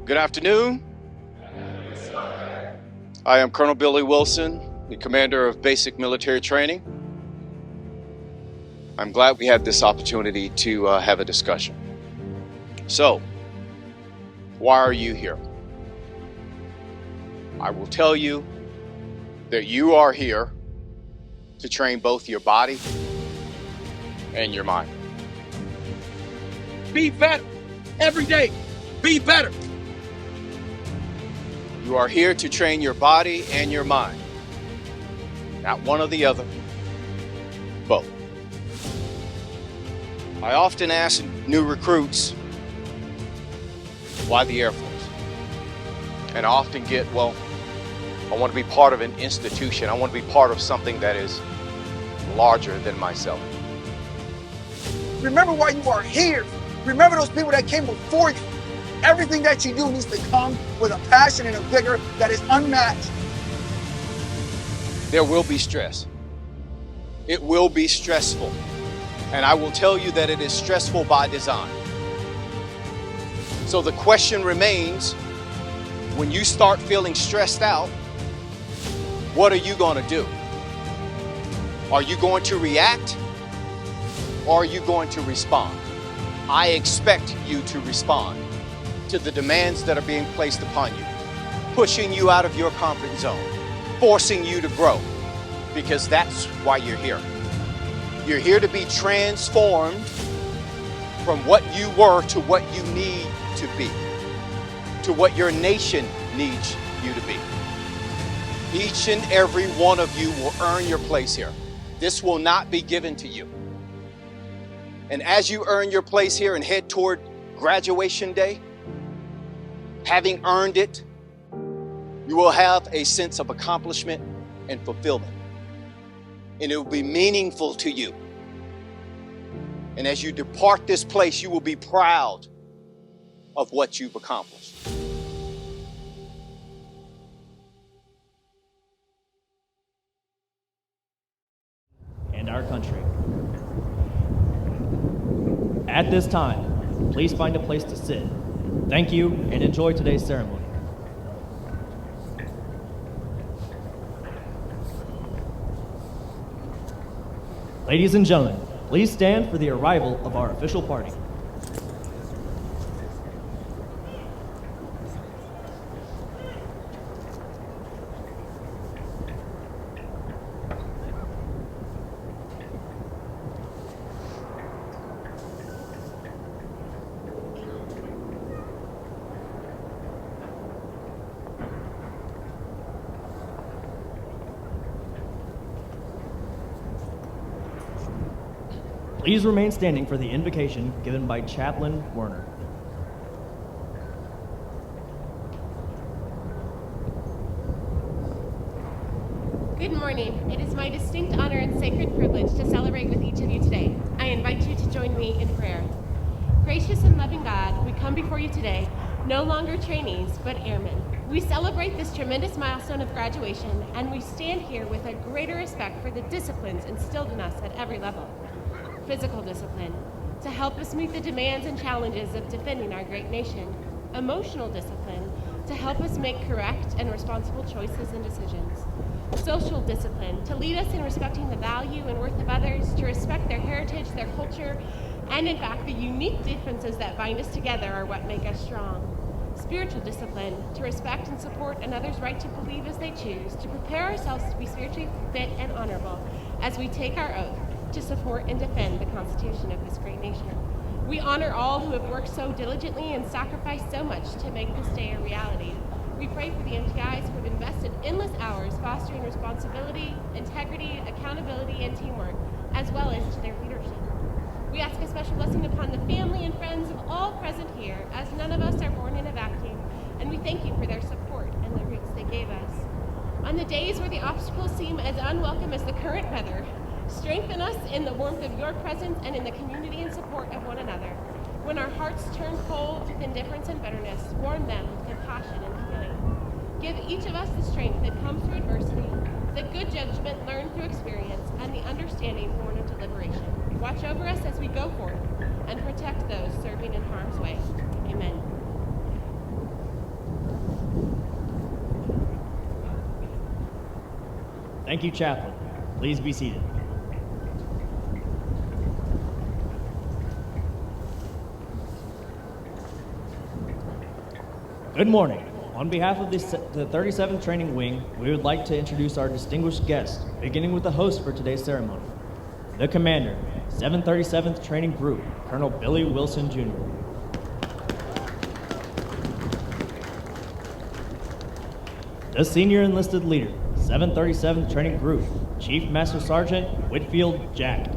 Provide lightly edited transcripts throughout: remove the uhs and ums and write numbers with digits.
Good afternoon. I am Colonel Billy Wilson, the commander of basic military training. I'm glad we had this opportunity to have a discussion. So, why are you here? I will tell you that you are here to train both your body and your mind. Be better every day. Be better. You are here to train your body and your mind. Not one or the other, both. I often ask new recruits, why the Air Force? And I often get, well, I want to be part of an institution. I want to be part of something that is larger than myself. Remember why you are here. Remember those people that came before you. Everything that you do needs to come with a passion and a vigor that is unmatched. There will be stress. It will be stressful. And I will tell you that it is stressful by design. So the question remains, when you start feeling stressed out, what are you going to do? Are you going to react or are you going to respond? I expect you to respond to the demands that are being placed upon you, pushing you out of your comfort zone, forcing you to grow, because that's why you're here. You're here to be transformed from what you were to what you need to be, to what your nation needs you to be. Each and every one of you will earn your place here. This will not be given to you. And as you earn your place here and head toward graduation day, having earned it, you will have a sense of accomplishment and fulfillment. And it will be meaningful to you. And as you depart this place, you will be proud of what you've accomplished. And our country. At this time, please find a place to sit. Thank you and enjoy today's ceremony. Ladies and gentlemen, please stand for the arrival of our official party. Please remain standing for the invocation given by Chaplain Werner. Good morning. It is my distinct honor and sacred privilege to celebrate with each of you today. I invite you to join me in prayer. Gracious and loving God, we come before you today, no longer trainees, but airmen. We celebrate this tremendous milestone of graduation, and we stand here with a greater respect for the disciplines instilled in us at every level. Physical discipline, to help us meet the demands and challenges of defending our great nation. Emotional discipline, to help us make correct and responsible choices and decisions. Social discipline, to lead us in respecting the value and worth of others, to respect their heritage, their culture, and in fact, the unique differences that bind us together are what make us strong. Spiritual discipline, to respect and support another's right to believe as they choose, to prepare ourselves to be spiritually fit and honorable as we take our oath to support and defend the Constitution of this great nation. We honor all who have worked so diligently and sacrificed so much to make this day a reality. We pray for the MTIs who have invested endless hours fostering responsibility, integrity, accountability, and teamwork, as well as to their leadership. We ask a special blessing upon the family and friends of all present here, as none of us are born in a vacuum, and we thank you for their support and the roots they gave us. On the days where the obstacles seem as unwelcome as the current weather, strengthen us in the warmth of your presence and in the community and support of one another. When our hearts turn cold with indifference and bitterness, warm them with compassion and healing. Give each of us the strength that comes through adversity, the good judgment learned through experience, and the understanding born of deliberation. Watch over us as we go forth and protect those serving in harm's way. Amen. Thank you, Chaplain. Please be seated. Good morning. On behalf of the 37th Training Wing, we would like to introduce our distinguished guests, beginning with the host for today's ceremony, the Commander, 737th Training Group, Colonel Billy Wilson, Jr. The Senior Enlisted Leader, 737th Training Group, Chief Master Sergeant Whitfield Jack.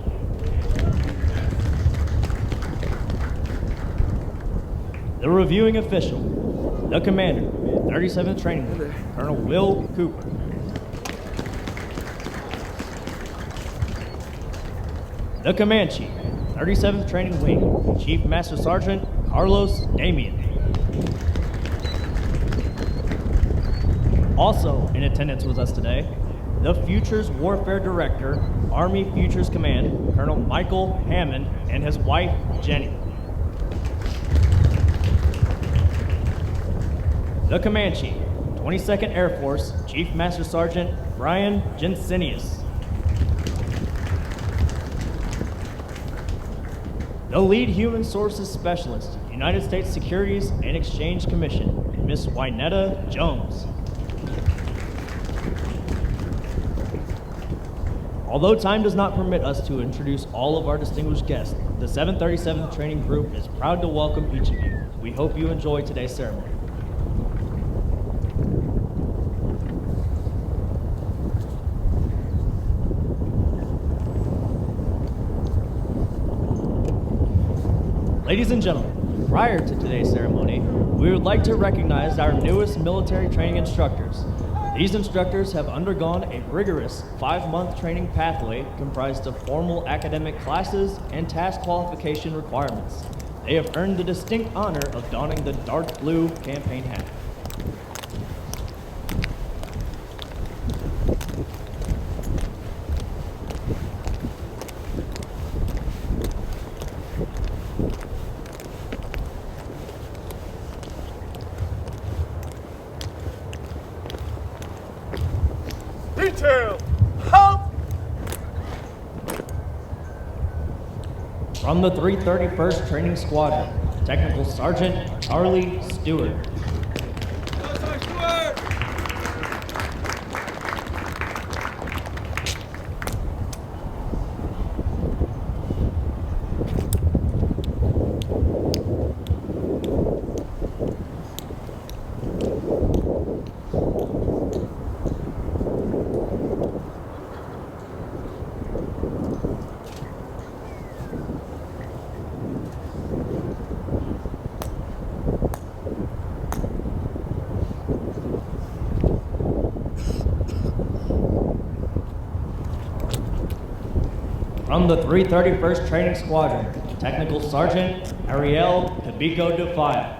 The Reviewing Official, the Commander, 37th Training Group, Colonel Will Cooper. The Command Chief, 37th Training Wing, Chief Master Sergeant Carlos Damian. Also in attendance with us today, the Futures Warfare Director, Army Futures Command, Colonel Michael Hammond, and his wife, Jenny. The Command Chief, 22nd Air Force, Chief Master Sergeant Brian Jensenius. The Lead Human Sources Specialist, United States Securities and Exchange Commission, Miss Wynetta Jones. Although time does not permit us to introduce all of our distinguished guests, the 737th Training Group is proud to welcome each of you. We hope you enjoy today's ceremony. Ladies and gentlemen, prior to today's ceremony, we would like to recognize our newest military training instructors. These instructors have undergone a rigorous 5-month training pathway comprised of formal academic classes and task qualification requirements. They have earned the distinct honor of donning the dark blue campaign hat. From the 331st Training Squadron, Technical Sergeant Charlie Stewart. From the 331st Training Squadron, Technical Sergeant Ariel Tabico Defile.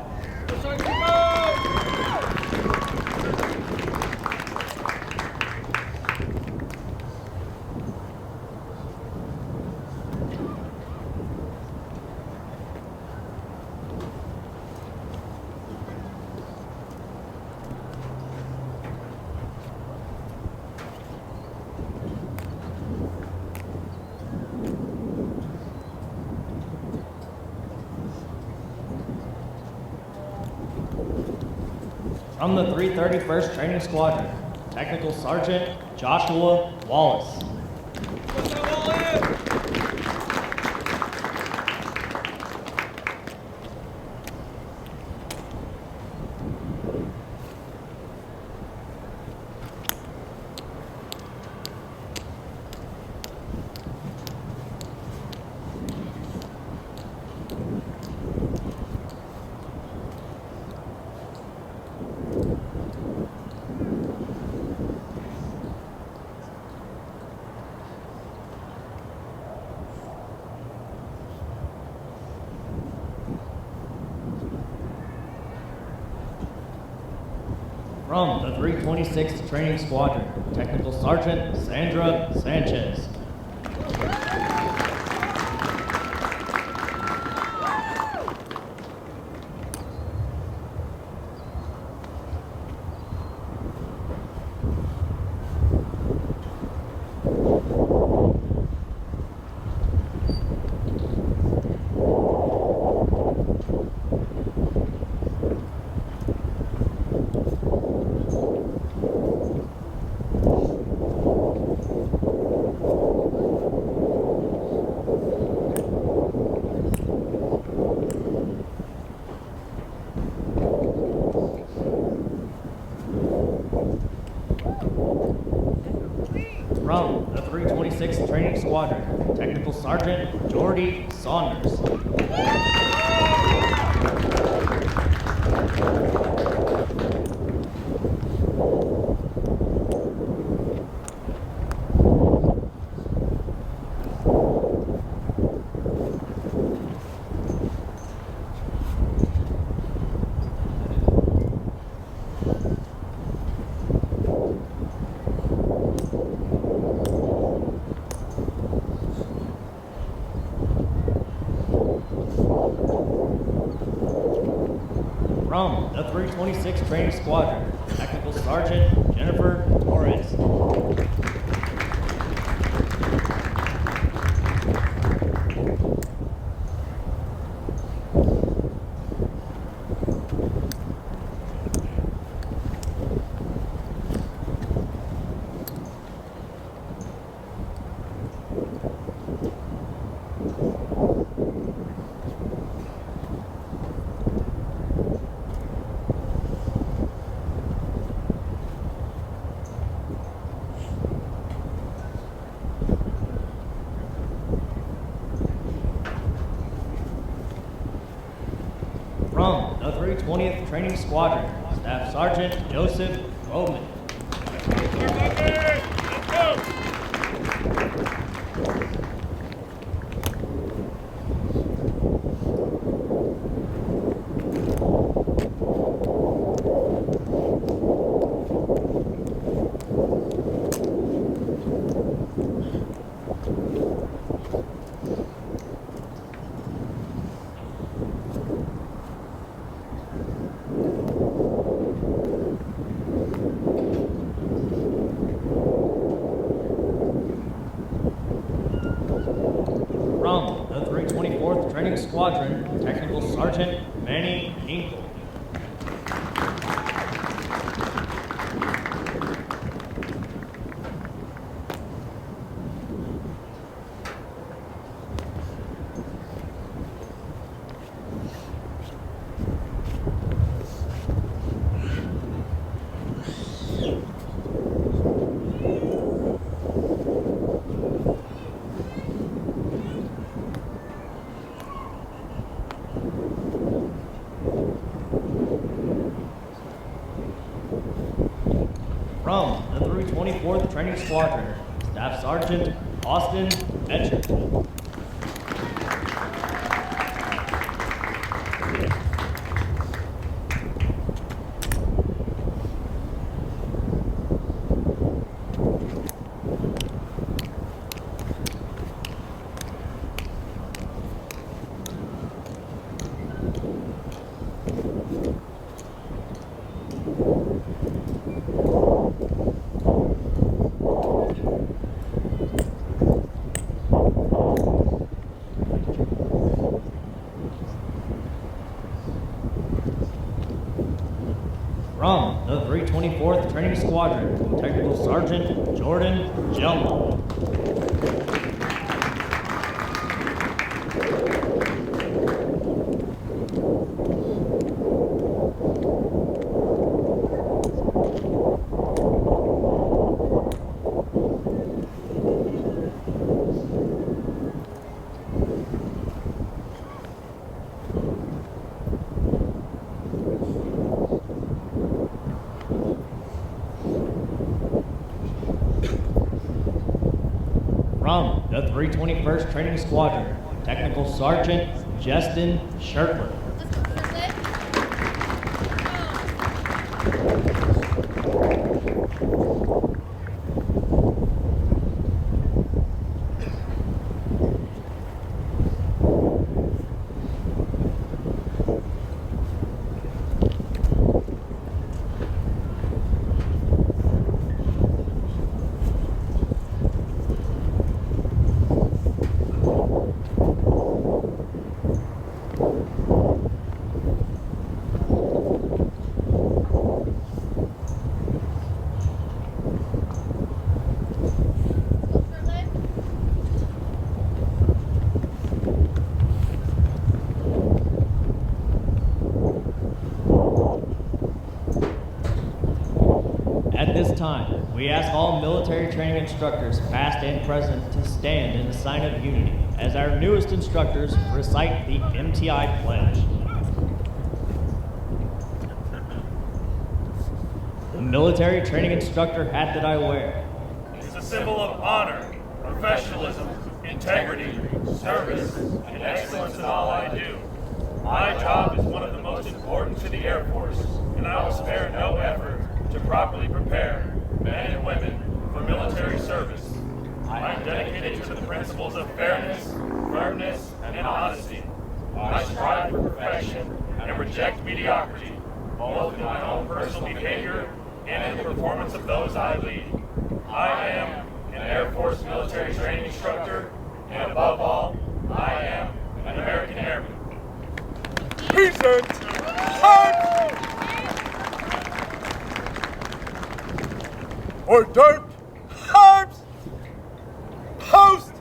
From the 331st Training Squadron, Technical Sergeant Joshua Wallace. From the 326th Training Squadron, Technical Sergeant Sandra Sanchez. Squadron, Technical Sergeant Jordy Saunders. From the 326 Training Squadron, Technical Sergeant Jennifer Torres. From the 320th Training Squadron, Staff Sergeant Joseph Bowman. From the 324th Training Squadron, Technical Sergeant Manny Hinkle. From the 324th Training Squadron, Staff Sergeant Austin Etcher. From the 324th Training Squadron, Technical Sergeant Jordan Gelman. From the 321st Training Squadron, Technical Sergeant Justin Shertler. At this time, We ask all military training instructors, past and present, to stand in the sign of unity as our newest instructors recite the MTI pledge. The military training instructor hat that I wear is a symbol of honor, professionalism, integrity, service, and excellence in all I do. My job is one of the most important to the Air Force, and I will spare no effort to properly prepare men and women for military service. I am dedicated to the principles of fairness, firmness, and honesty. I strive for perfection and reject mediocrity, both in my own personal behavior and in the performance of those I lead. I am an Air Force military training instructor, and above all, I am an American Airman. Present! Order! Arms! Post!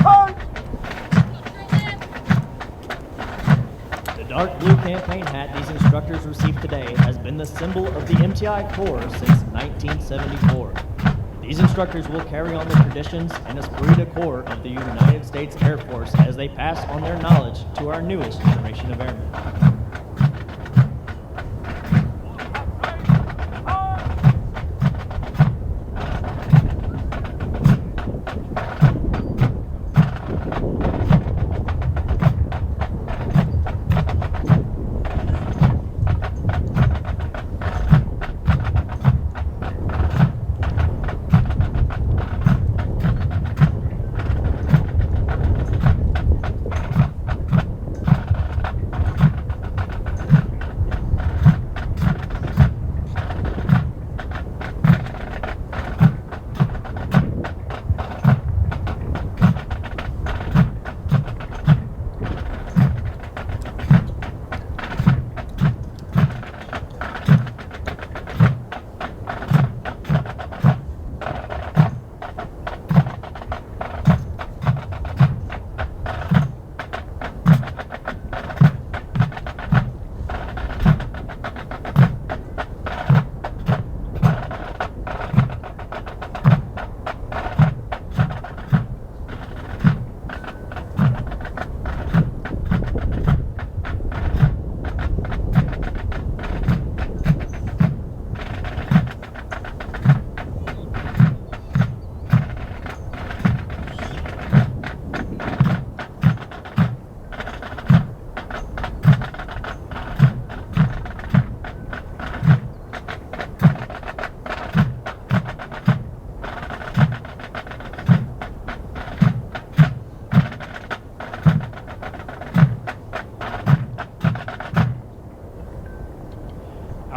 Arms! The dark blue campaign hat these instructors received today has been the symbol of the MTI Corps since 1974. These instructors will carry on the traditions and esprit de corps of the United States Air Force as they pass on their knowledge to our newest generation of airmen.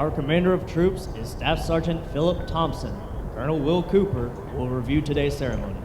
Our Commander of Troops is Staff Sergeant Philip Thompson. Colonel Will Cooper will review today's ceremony.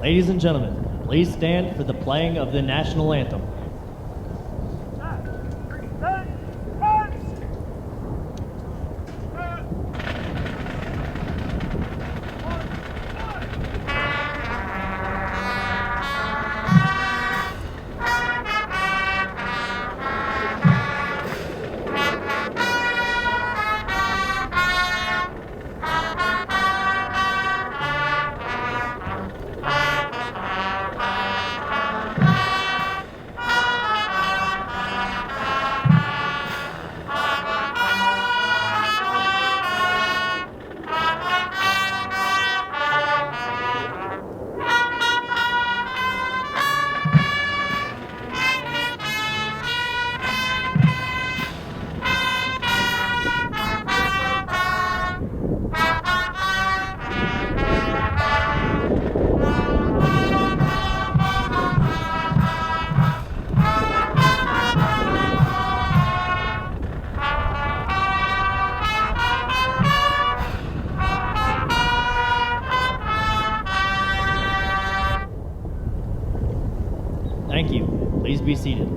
Ladies and gentlemen, please stand for the playing of the national anthem. Thank you. Please be seated.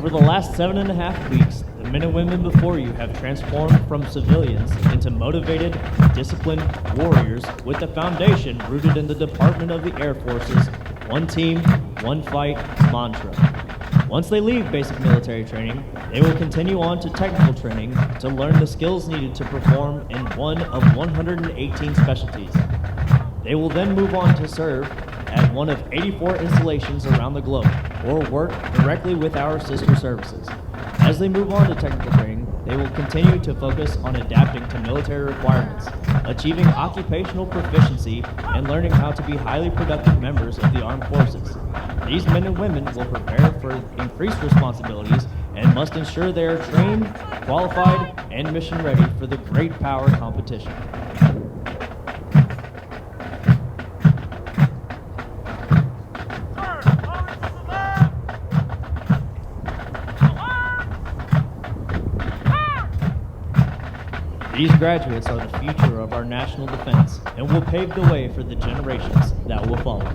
Over the last 7.5 weeks, the men and women before you have transformed from civilians into motivated, disciplined warriors with a foundation rooted in the Department of the Air Force's one team, one fight mantra. Once they leave basic military training, they will continue on to technical training to learn the skills needed to perform in one of 118 specialties. They will then move on to serve at one of 84 installations around the globe, or work directly with our sister services. As they move on to technical training, they will continue to focus on adapting to military requirements, achieving occupational proficiency, and learning how to be highly productive members of the armed forces. These men and women will prepare for increased responsibilities and must ensure they are trained, qualified, and mission ready for the great power competition. These graduates are the future of our national defense and will pave the way for the generations that will follow.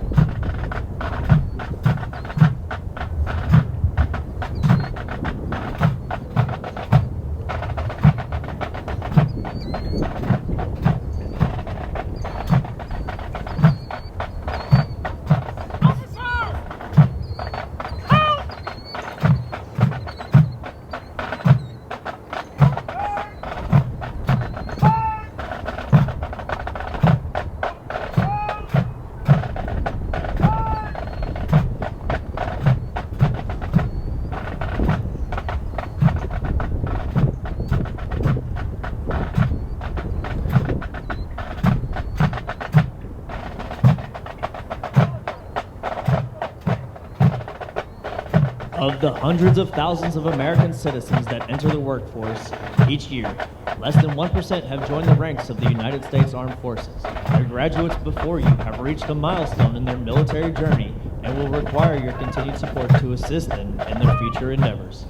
Of the hundreds of thousands of American citizens that enter the workforce each year, less than 1% have joined the ranks of the United States Armed Forces. The graduates before you have reached a milestone in their military journey and will require your continued support to assist them in their future endeavors.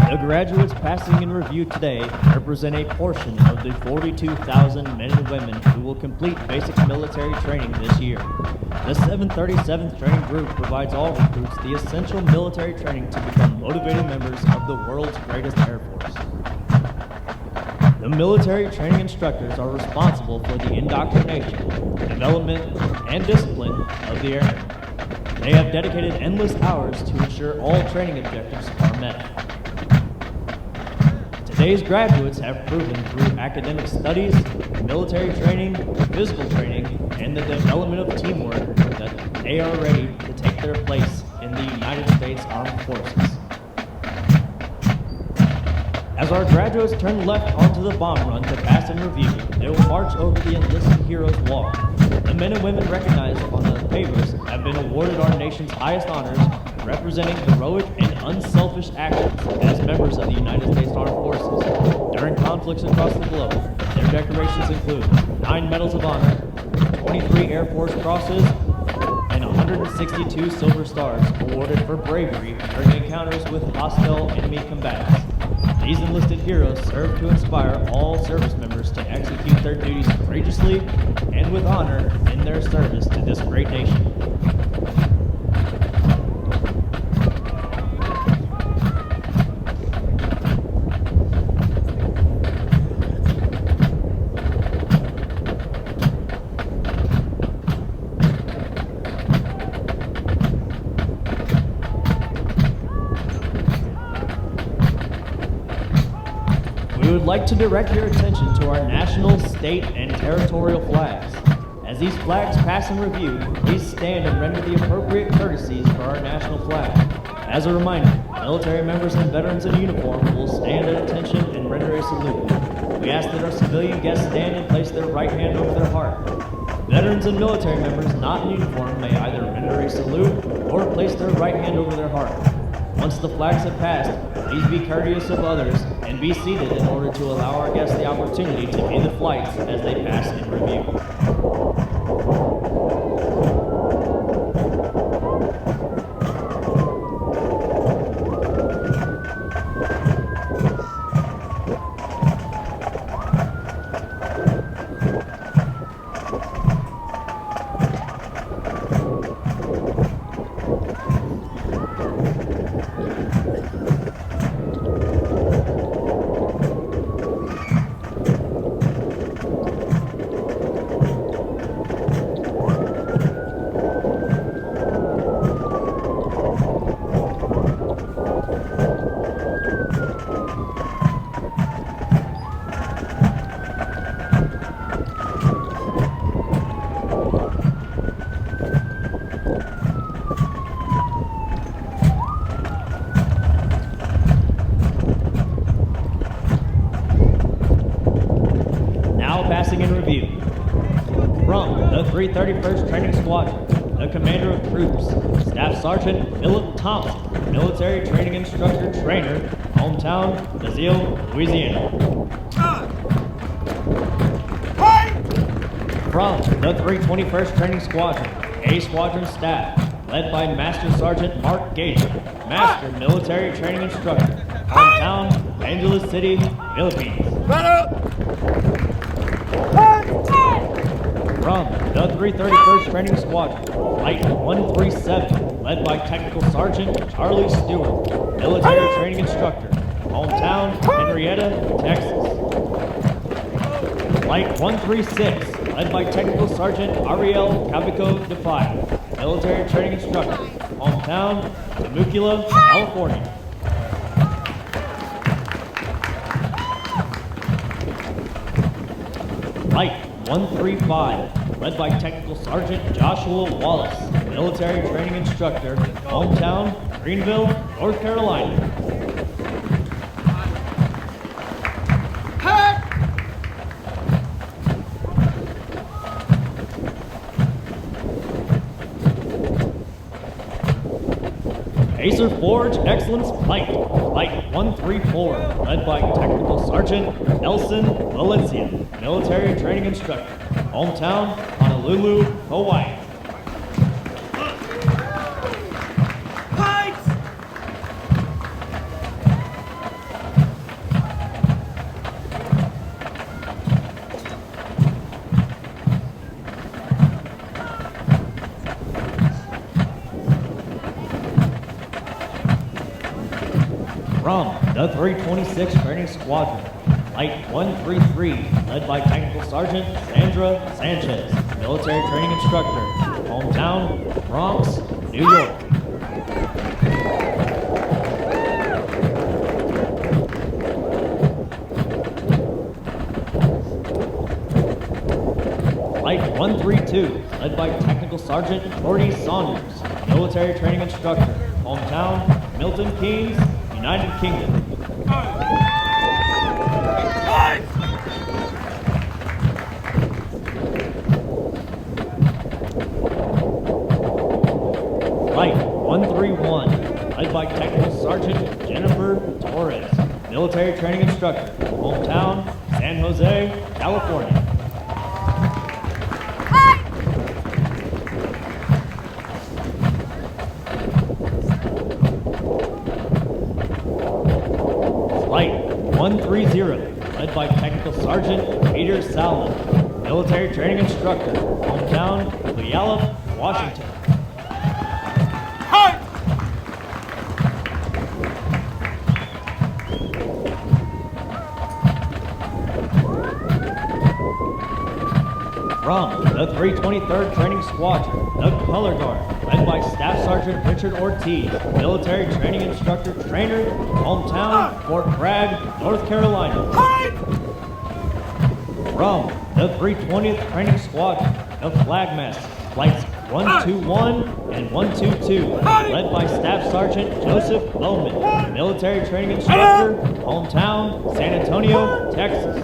The graduates passing in review today represent a portion of the 42,000 men and women who will complete basic military training this year. The 737th Training Group provides all recruits the essential military training to become motivated members of the world's greatest Air Force. The military training instructors are responsible for the indoctrination, development, and discipline of the Airmen. They have dedicated endless hours to ensure all training objectives are met. Today's graduates have proven through academic studies, military training, physical training, and the development of teamwork that they are ready to take their place in the United States Armed Forces. As our graduates turn left onto the bomb run to pass and review, they will march over the enlisted heroes walk. The men and women recognized on the pavers have been awarded our nation's highest honors, representing heroic and unselfish actions as members of the United States Armed Forces during conflicts across the globe. Their decorations include 9 Medals of Honor, 23 Air Force Crosses, and 162 Silver Stars awarded for bravery during encounters with hostile enemy combatants. These enlisted heroes serve to inspire all service members to execute their duties courageously and with honor in their service to this great nation. We would like to direct your attention to our national, state, and territorial flags. As these flags pass in review, please stand and render the appropriate courtesies for our national flag. As a reminder, military members and veterans in uniform will stand at attention and render a salute. We ask that our civilian guests stand and place their right hand over their heart. Veterans and military members not in uniform may either render a salute or place their right hand over their heart. Once the flags have passed, please be courteous of others and be seated in order to allow our guests the opportunity to view the flights as they pass in review. Passing in review. From the 331st Training Squadron, the Commander of Troops, Staff Sergeant Philip Thompson, Military Training Instructor Trainer, hometown, Bazille, Louisiana. From the 321st Training Squadron, A Squadron Staff, led by Master Sergeant Mark Gator, Master Military Training Instructor, hometown, Angeles City, Philippines. From the 331st Training Squadron, Flight 137, led by Technical Sergeant Charlie Stewart, Military Training Instructor, hometown, Henrietta, Texas. Flight 136, led by Technical Sergeant Ariel Cabico Defile, Military Training Instructor, hometown, Temecula, California. Flight 135, led by Technical Sergeant Joshua Wallace, Military Training Instructor, hometown, Greenville, North Carolina. Acer Forge Excellence Flight, Flight 134, led by Technical Sergeant Nelson Valencia, Military Training Instructor, hometown, Honolulu, Hawaii. From the 326th Training Squadron, Flight 133, led by Technical Sergeant Sandra Sanchez, Military Training Instructor, hometown, Bronx, New York. Flight 132, led by Technical Sergeant Jordy Saunders, Military Training Instructor, hometown, Milton Keynes, United Kingdom. Flight 131, led by Technical Sergeant Jennifer Torres, Military Training Instructor, hometown, San Jose, California. Flight 130, led by Technical Sergeant Peter Salmon, Military Training Instructor, hometown, Puyallup, Washington. From the 323rd Training Squadron, the Color Guard, led by Staff Sergeant Richard Ortiz, Military Training Instructor Trainer, hometown, Fort Bragg, North Carolina. From the 320th Training Squadron, the Flag Master, Flights 121 and 122, led by Staff Sergeant Joseph Bowman, military training instructor, hometown, San Antonio, Texas.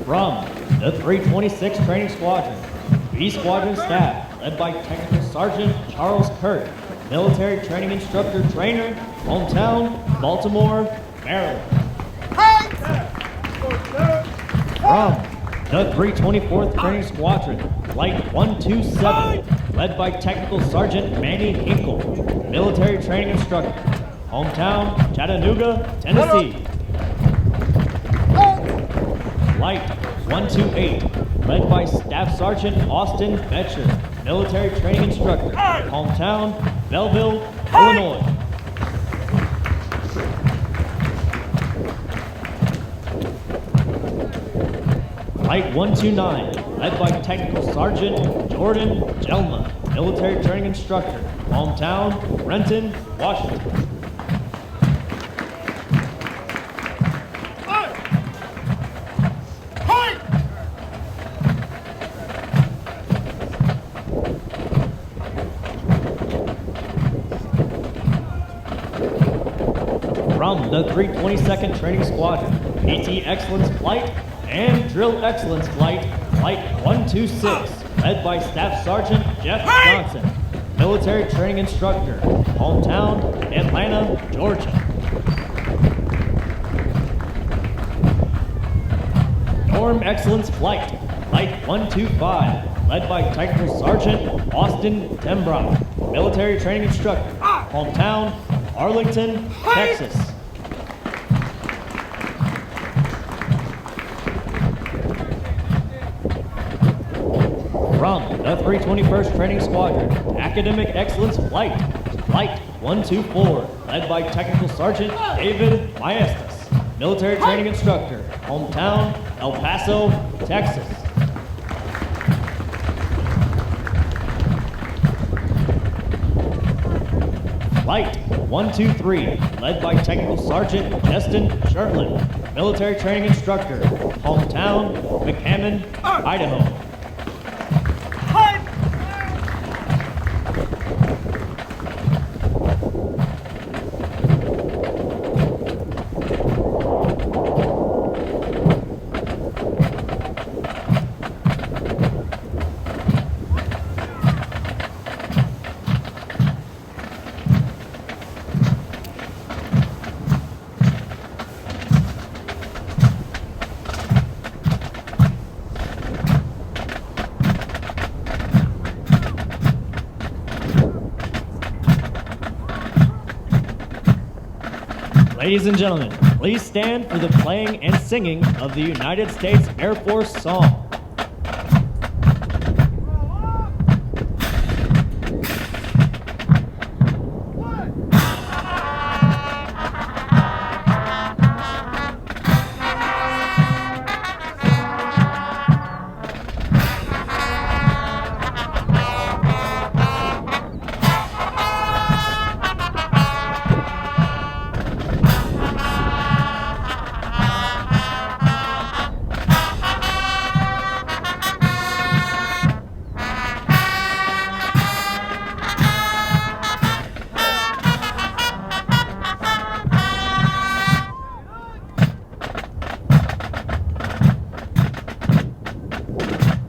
From the 326 Training Squadron, B Squadron Staff, led by Technical Sergeant Charles Kurt, military training instructor trainer, hometown, Baltimore, Maryland. From the 324th Training Squadron, Flight 127, led by Technical Sergeant Manny Hinkle, military training instructor, hometown, Chattanooga, Tennessee. Flight 128, led by Staff Sergeant Austin Betcher, military training instructor, hometown, Belleville, Illinois. Flight 129, led by Technical Sergeant Jordan Jelma, military training instructor, hometown, Renton, Washington. From the 322nd Training Squadron, PT Excellence Flight and Drill Excellence Flight, Flight 126, led by Staff Sergeant Jeff Johnson, military training instructor, hometown, Atlanta, Georgia. Norm Excellence Flight, Flight 125, led by Technical Sergeant Austin Tembrock, military training instructor, hometown, Arlington, Texas. From the 321st Training Squadron, Academic Excellence Flight, Flight 124, led by Technical Sergeant David Maestas, military training instructor, hometown, El Paso, Texas. Flight 123, led by Technical Sergeant Justin Shertland, military training instructor, hometown, McCammon, Idaho. Ladies and gentlemen, please stand for the playing and singing of the United States Air Force song.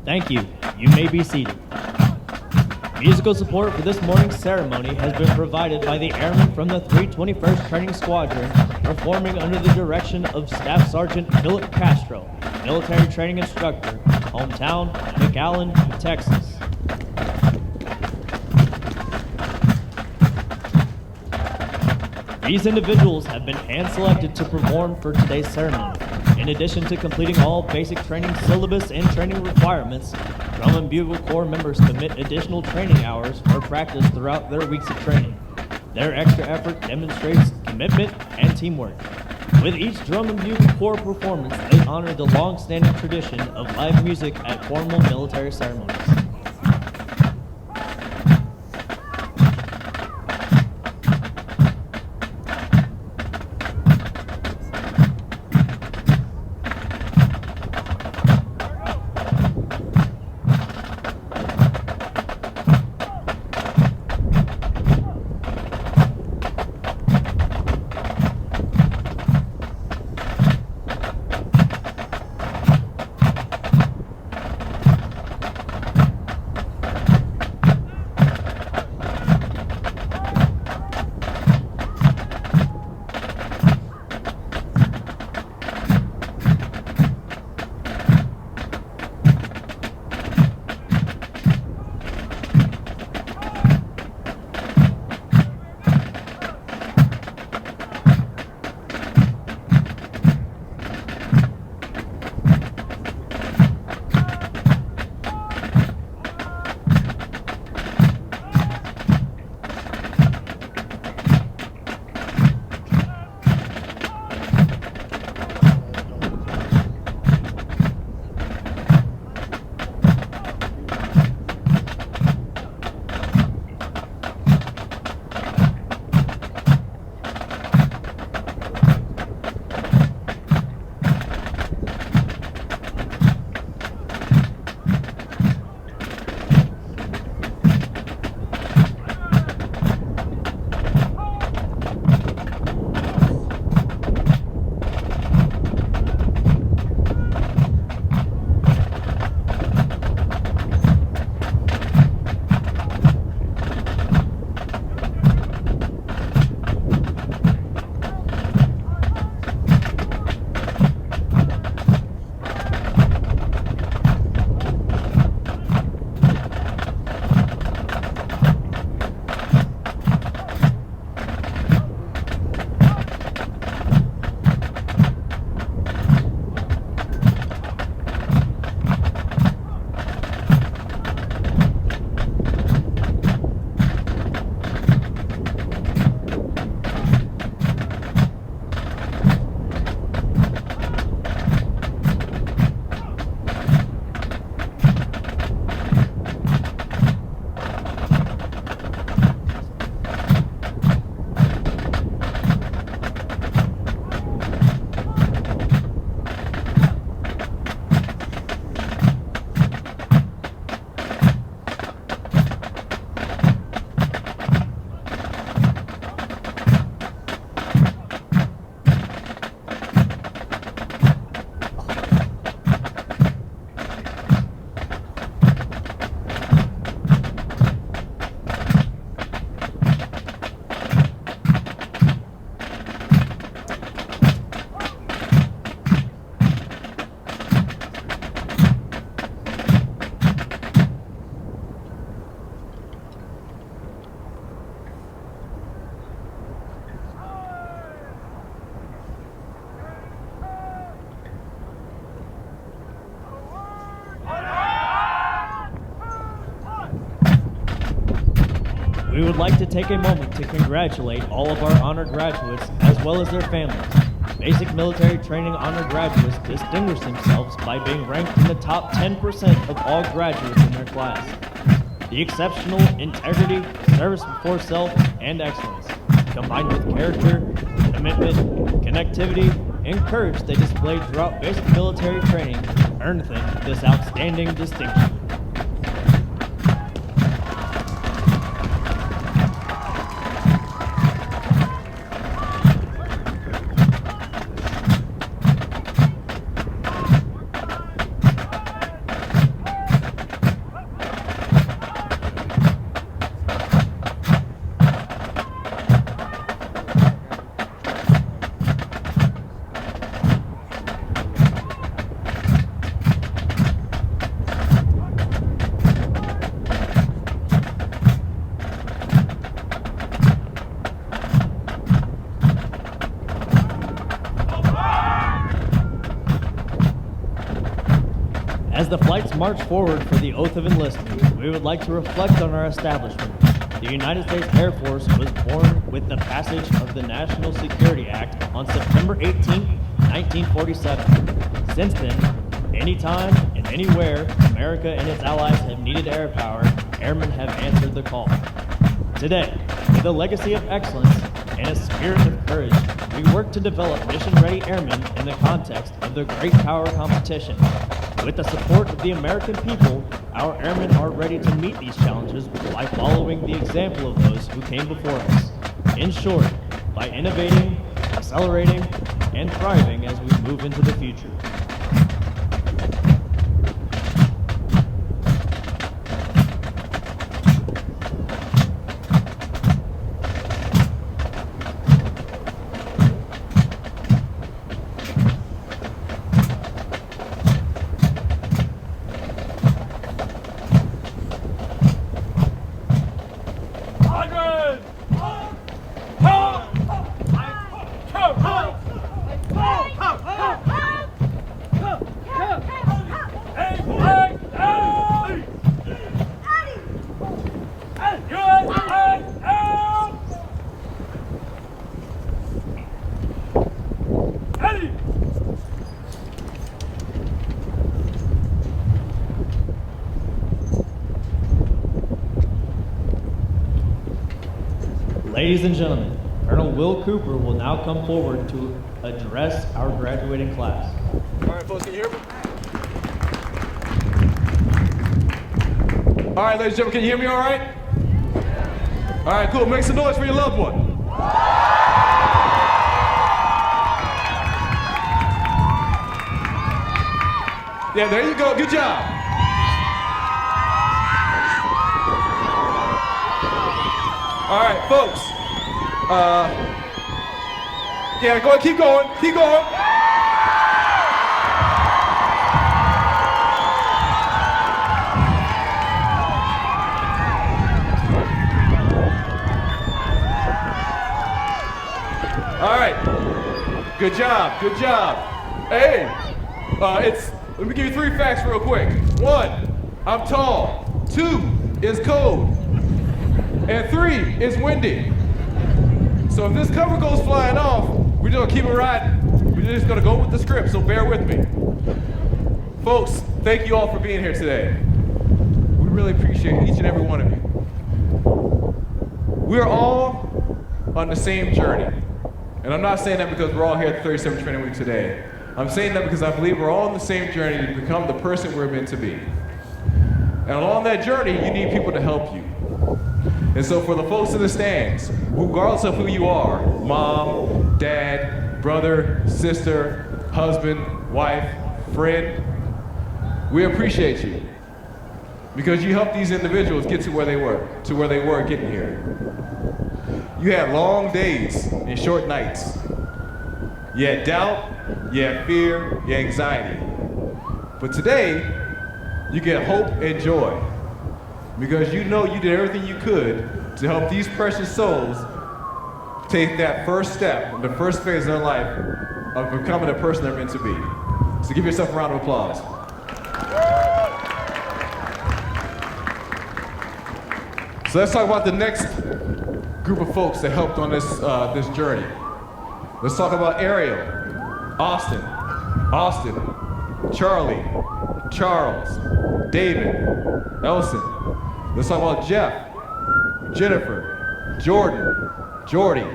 Thank you. You may be seated. Musical support for this morning's ceremony has been provided by the Airmen from the 321st Training Squadron, performing under the direction of Staff Sergeant Philip Castro, military training instructor, hometown, McAllen, Texas. These individuals have been hand-selected to perform for today's ceremony. In addition to completing all basic training syllabus and training requirements, Drum and Bugle Corps members commit additional training hours for practice throughout their weeks of training. Their extra effort demonstrates commitment and teamwork. With each Drum and Bugle Corps performance, they honor the long-standing tradition of live music at formal military ceremonies. we would like to take a moment to congratulate all of our honor graduates as well as their families. Basic military training honor graduates distinguished themselves by being ranked in the top 10% of all graduates in their class. The exceptional integrity, service before self, and excellence, combined with character, commitment, connectivity, and courage they displayed throughout basic military training, earned them this outstanding distinction. As the flights march forward for the oath of enlistment, we would like to reflect on our establishment. The United States Air Force was born with the passage of the National Security Act on September 18, 1947. Since then, anytime and anywhere America and its allies have needed air power, airmen have answered the call. Today, with a legacy of excellence and a spirit of courage, we work to develop mission-ready airmen in the context of the great power competition. With the support of the American people, our airmen are ready to meet these challenges by following the example of those who came before us. In short, by innovating, accelerating, and thriving as we move into the future. Ladies and gentlemen, Colonel Will Cooper will now come forward to address our graduating class. All right, folks, can you hear me? All right, ladies and gentlemen, can you hear me all right? All right, cool. Make some noise for your loved one. Yeah, there you go. Good job. All right, folks. Yeah, go ahead, keep going, keep going. All right, good job, good job. Hey, let me give you 3 facts real quick. 1, I'm tall. 2 is cold. And 3 is windy. So if this cover goes flying off, we're just gonna keep it riding. We're just gonna go with the script, so bear with me. Folks, thank you all for being here today. We really appreciate each and every one of you. We're all on the same journey. And I'm not saying that because we're all here at the 37th Training Week today. I'm saying that because I believe we're all on the same journey to become the person we're meant to be. And along that journey, you need people to help you. And so for the folks in the stands, regardless of who you are, mom, dad, brother, sister, husband, wife, friend, we appreciate you. Because you helped these individuals get to where they were getting here. You had long days and short nights. You had doubt, you had fear, you had anxiety. But today, you get hope and joy. Because you know you did everything you could to help these precious souls take that first step, the first phase of their life of becoming the person they're meant to be. So give yourself a round of applause. So let's talk about the next group of folks that helped on this journey. Let's talk about Ariel, Austin, Charlie, Charles, David, Elson. Let's talk about Jeff, Jennifer, Jordan, Jordy,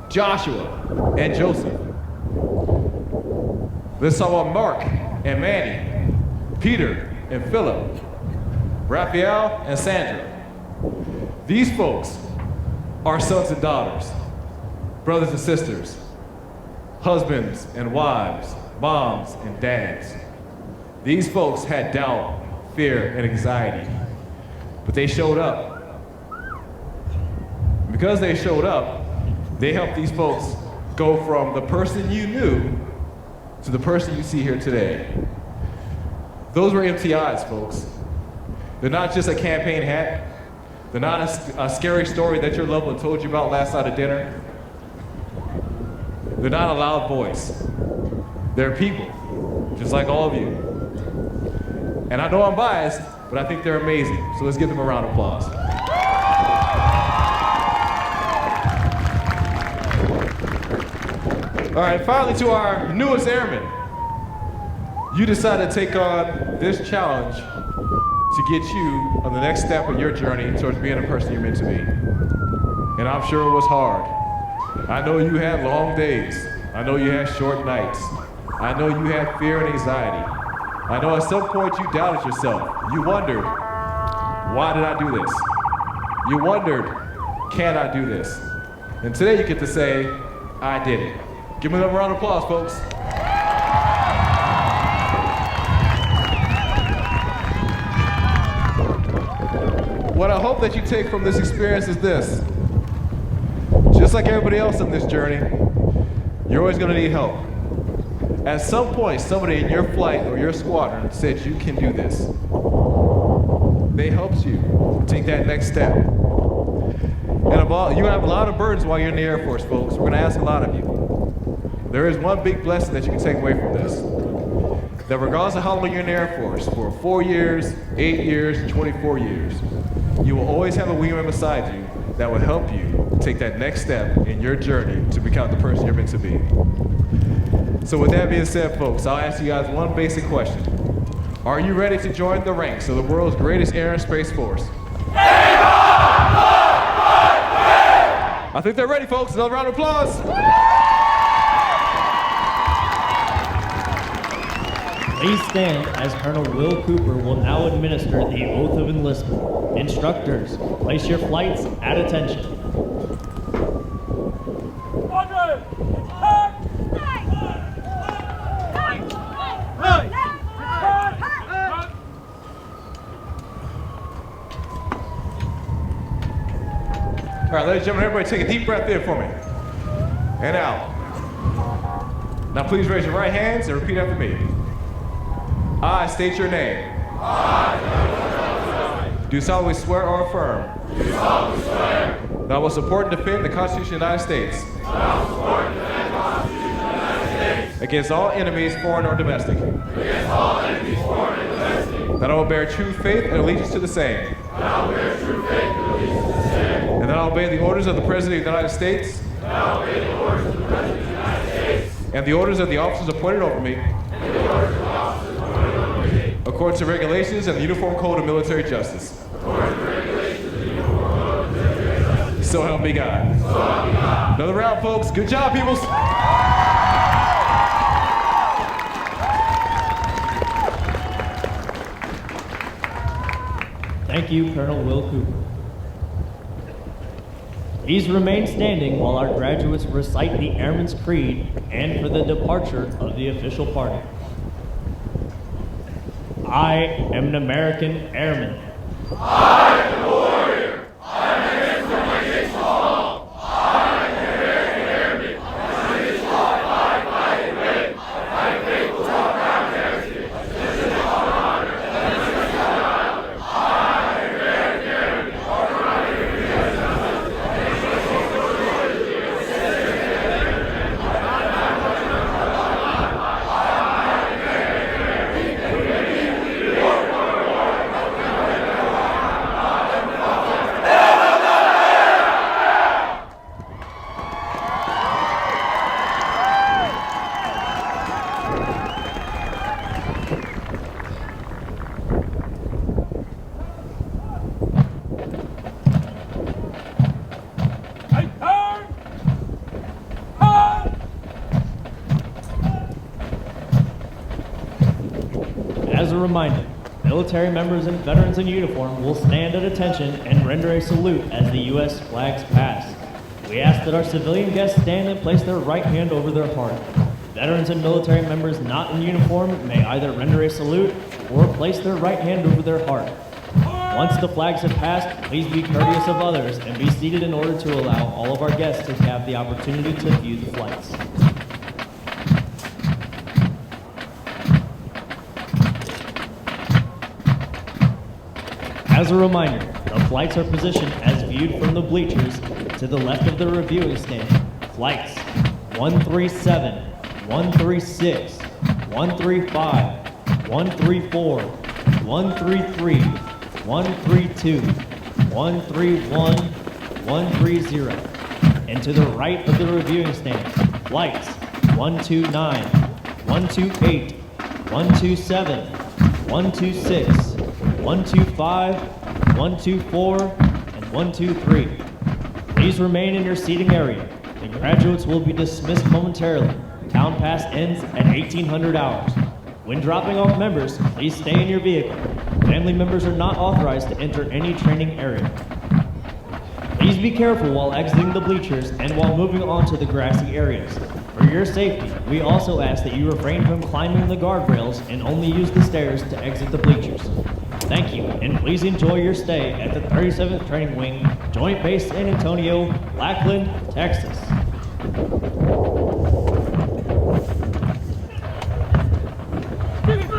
Joshua, and Joseph. Let's talk about Mark and Manny, Peter and Philip, Raphael and Sandra. These folks are sons and daughters, brothers and sisters, husbands and wives, moms and dads. These folks had doubt, fear, and anxiety, but they showed up. Because they showed up, they helped these folks go from the person you knew to the person you see here today. Those were MTIs, folks. They're not just a campaign hat. They're not a scary story that your loved one told you about last night at dinner. They're not a loud voice. They're people, just like all of you. And I know I'm biased, but I think they're amazing. So let's give them a round of applause. All right, finally to our newest airman. You decided to take on this challenge to get you on the next step of your journey towards being the person you're meant to be. And I'm sure it was hard. I know you had long days. I know you had short nights. I know you had fear and anxiety. I know at some point you doubted yourself. You wondered, why did I do this? You wondered, can I do this? And today you get to say, I did it. Give me a round of applause, folks. What I hope that you take from this experience is this. Just like everybody else on this journey, you're always going to need help. At some point, somebody in your flight or your squadron said you can do this. They helped you take that next step. And you're going to have a lot of burdens while you're in the Air Force, folks. We're going to ask a lot of you. There is one big blessing that you can take away from this. That regardless of how long you're in the Air Force, for 4 years, 8 years, 24 years, you will always have a wingman beside you that will help you take that next step in your journey to become the person you're meant to be. So with that being said, folks, I'll ask you guys one basic question. Are you ready to join the ranks of the world's greatest air and space force? I think they're ready, folks. Another round of applause. Please stand as Colonel Will Cooper will now administer the oath of enlistment. Instructors, place your flights at attention. All right, ladies and gentlemen, everybody take a deep breath in for me. And out. Now please raise your right hands and repeat after me. I state your name. Do solemnly swear or affirm. That I will support and defend the Constitution of the United States. Against all enemies, foreign or domestic. That I will bear true faith and allegiance to the same. And that I will obey the orders of the President of the United States. And the orders of the officers appointed over me. According to regulations and the Uniform Code of Military Justice. So help me God. Another round, folks. Good job, peoples. Thank you, Colonel Will Cooper. Please remain standing while our graduates recite the Airman's Creed and for the departure of the official party. I am an American Airman. I am a warrior. I am an Instructor. I am an American Airman. I am fight and win. I am faithful to our proud heritage. This is our honor. This is our honor. I am an American Airman. As a reminder, military members and veterans in uniform will stand at attention and render a salute as the U.S. flags pass. We ask that our civilian guests stand and place their right hand over their heart. Veterans and military members not in uniform may either render a salute or place their right hand over their heart. Once the flags have passed, please be courteous of others and be seated in order to allow all of our guests to have the opportunity to view the flights. As a reminder, the flights are positioned as viewed from the bleachers to the left of the reviewing stand. Flights 137, 136, 135, 134, 133, 132, 131, 130. And to the right of the reviewing stand, flights 129, 128, 127, 126, 125, 124, and 123. Please remain in your seating area. The graduates will be dismissed momentarily. Town pass ends at 1800 hours. When dropping off members, please stay in your vehicle. Family members are not authorized to enter any training area. Please be careful while exiting the bleachers and while moving on to the grassy areas. For your safety, we also ask that you refrain from climbing the guardrails and only use the stairs to exit the bleachers. Thank you, and please enjoy your stay at the 37th Training Wing, Joint Base San Antonio-Lackland, Texas. Give